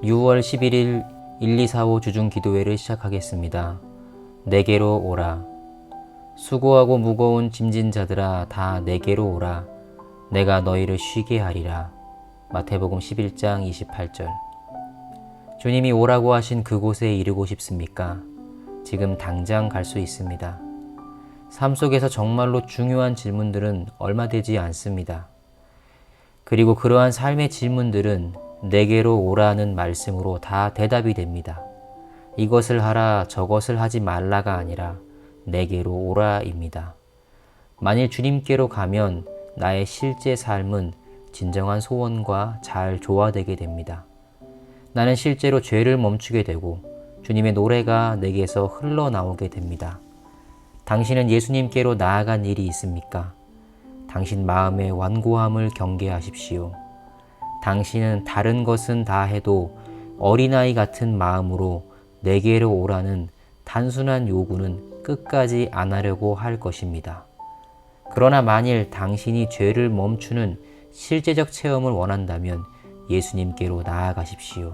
6월 11일 1245 주중 기도회를 시작하겠습니다. 내게로 오라. 수고하고 무거운 짐진 자들아 다 내게로 오라. 내가 너희를 쉬게 하리라. 마태복음 11장 28절. 주님이 오라고 하신 그곳에 이르고 싶습니까? 지금 당장 갈 수 있습니다. 삶 속에서 정말로 중요한 질문들은 얼마 되지 않습니다. 그리고 그러한 삶의 질문들은 내게로 오라는 말씀으로 다 대답이 됩니다. 이것을 하라 저것을 하지 말라가 아니라 내게로 오라입니다. 만일 주님께로 가면 나의 실제 삶은 진정한 소원과 잘 조화되게 됩니다. 나는 실제로 죄를 멈추게 되고 주님의 노래가 내게서 흘러나오게 됩니다. 당신은 예수님께로 나아간 일이 있습니까? 당신 마음의 완고함을 경계하십시오. 당신은 다른 것은 다 해도 어린아이 같은 마음으로 내게로 오라는 단순한 요구는 끝까지 안 하려고 할 것입니다. 그러나 만일 당신이 죄를 멈추는 실제적 체험을 원한다면 예수님께로 나아가십시오.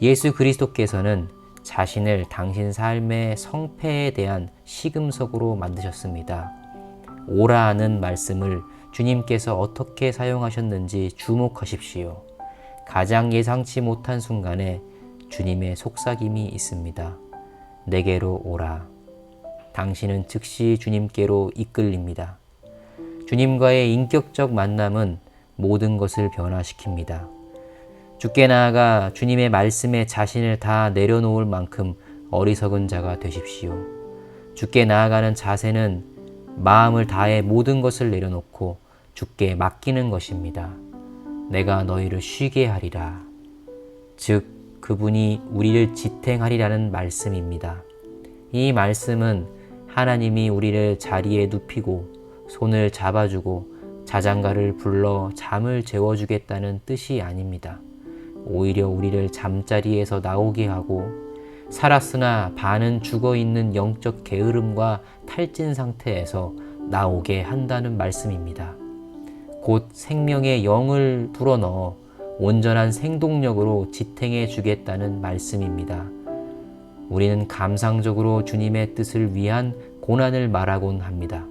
예수 그리스도께서는 자신을 당신 삶의 성패에 대한 시금석으로 만드셨습니다. 오라는 말씀을 주님께서 어떻게 사용하셨는지 주목하십시오. 가장 예상치 못한 순간에 주님의 속삭임이 있습니다. 내게로 오라. 당신은 즉시 주님께로 이끌립니다. 주님과의 인격적 만남은 모든 것을 변화시킵니다. 주께 나아가 주님의 말씀에 자신을 다 내려놓을 만큼 어리석은 자가 되십시오. 주께 나아가는 자세는 마음을 다해 모든 것을 내려놓고 주께 맡기는 것입니다. 내가 너희를 쉬게 하리라. 즉 그분이 우리를 지탱하리라는 말씀입니다. 이 말씀은 하나님이 우리를 자리에 눕히고 손을 잡아주고 자장가를 불러 잠을 재워주겠다는 뜻이 아닙니다. 오히려 우리를 잠자리에서 나오게 하고 살았으나 반은 죽어있는 영적 게으름과 탈진 상태에서 나오게 한다는 말씀입니다. 곧 생명의 영을 불어넣어 온전한 생동력으로 지탱해 주겠다는 말씀입니다. 우리는 감상적으로 주님의 뜻을 위한 고난을 말하곤 합니다.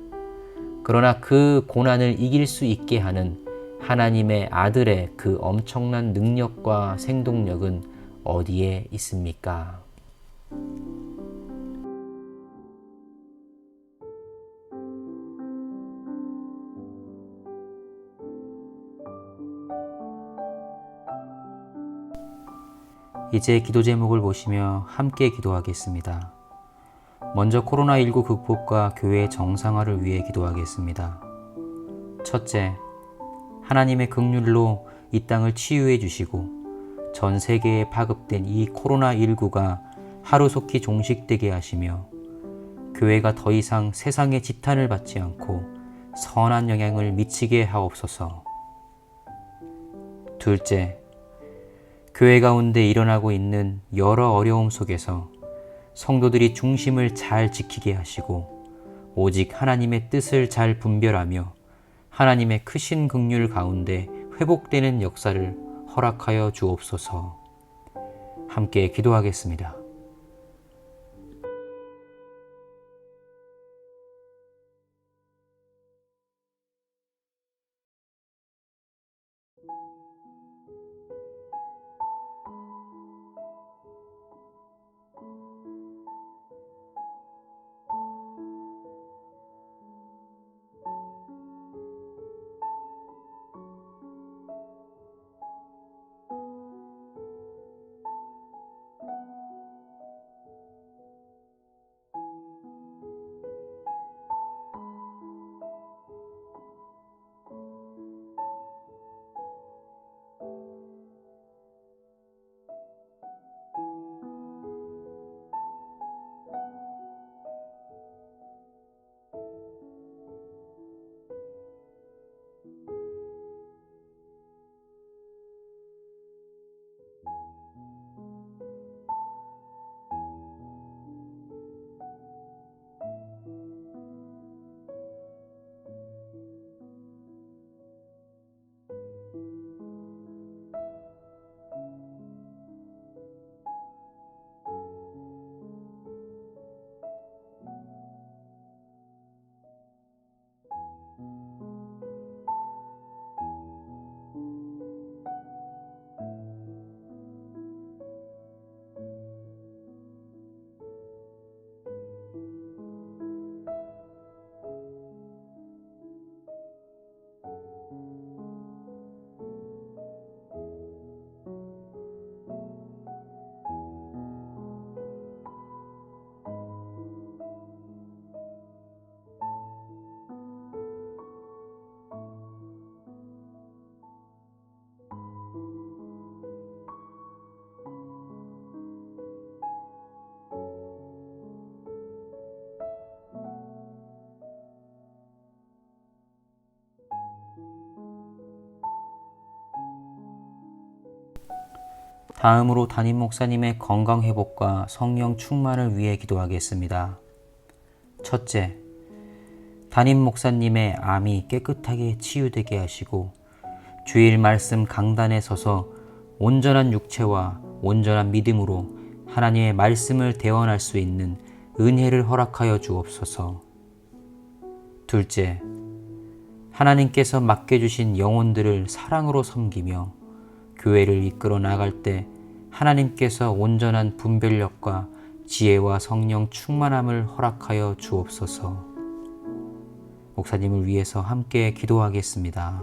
그러나 그 고난을 이길 수 있게 하는 하나님의 아들의 그 엄청난 능력과 생동력은 어디에 있습니까? 이제 기도 제목을 보시며 함께 기도하겠습니다. 먼저 코로나19 극복과 교회 정상화를 위해 기도하겠습니다. 첫째, 하나님의 긍휼로 이 땅을 치유해 주시고 전 세계에 파급된 이 코로나19가 하루속히 종식되게 하시며 교회가 더 이상 세상의 지탄을 받지 않고 선한 영향을 미치게 하옵소서. 둘째, 교회 가운데 일어나고 있는 여러 어려움 속에서 성도들이 중심을 잘 지키게 하시고 오직 하나님의 뜻을 잘 분별하며 하나님의 크신 긍휼 가운데 회복되는 역사를 허락하여 주옵소서. 함께 기도하겠습니다. 다음으로 담임 목사님의 건강 회복과 성령 충만을 위해 기도하겠습니다. 첫째, 담임 목사님의 암이 깨끗하게 치유되게 하시고 주일 말씀 강단에 서서 온전한 육체와 온전한 믿음으로 하나님의 말씀을 대언할 수 있는 은혜를 허락하여 주옵소서. 둘째, 하나님께서 맡겨주신 영혼들을 사랑으로 섬기며 교회를 이끌어 나갈 때 하나님께서 온전한 분별력과 지혜와 성령 충만함을 허락하여 주옵소서. 목사님을 위해서 함께 기도하겠습니다.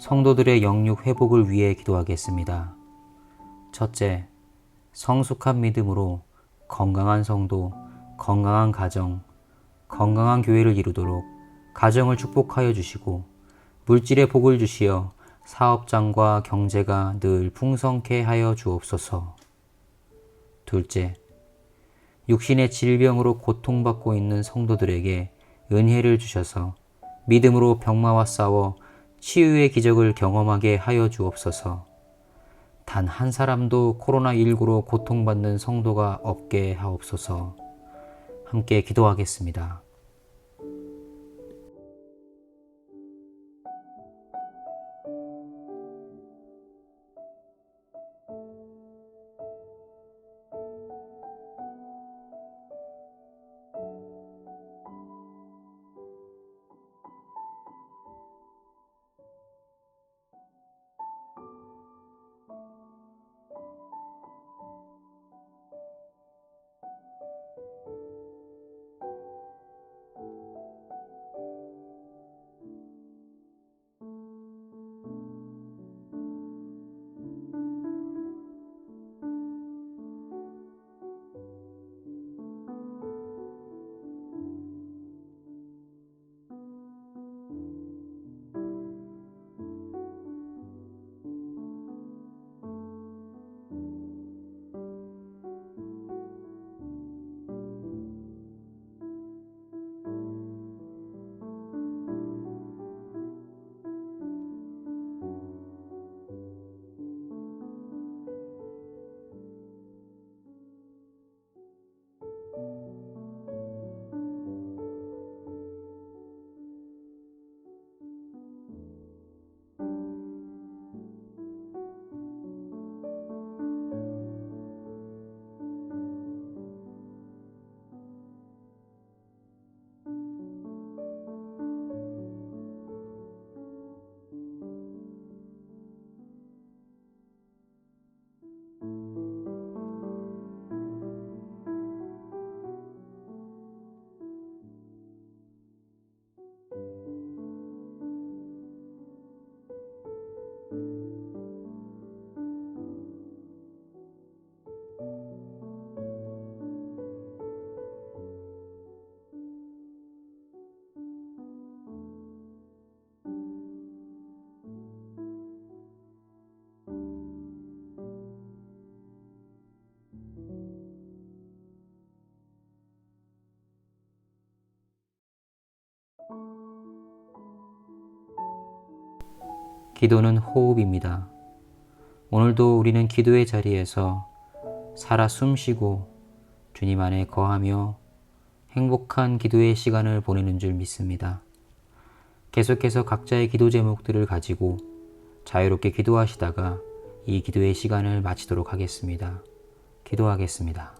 성도들의 영육 회복을 위해 기도하겠습니다. 첫째, 성숙한 믿음으로 건강한 성도, 건강한 가정, 건강한 교회를 이루도록 가정을 축복하여 주시고 물질의 복을 주시어 사업장과 경제가 늘 풍성케 하여 주옵소서. 둘째, 육신의 질병으로 고통받고 있는 성도들에게 은혜를 주셔서 믿음으로 병마와 싸워 치유의 기적을 경험하게 하여 주옵소서. 단 한 사람도 코로나19로 고통받는 성도가 없게 하옵소서. 함께 기도하겠습니다. 기도는 호흡입니다. 오늘도 우리는 기도의 자리에서 살아 숨쉬고 주님 안에 거하며 행복한 기도의 시간을 보내는 줄 믿습니다. 계속해서 각자의 기도 제목들을 가지고 자유롭게 기도하시다가 이 기도의 시간을 마치도록 하겠습니다. 기도하겠습니다.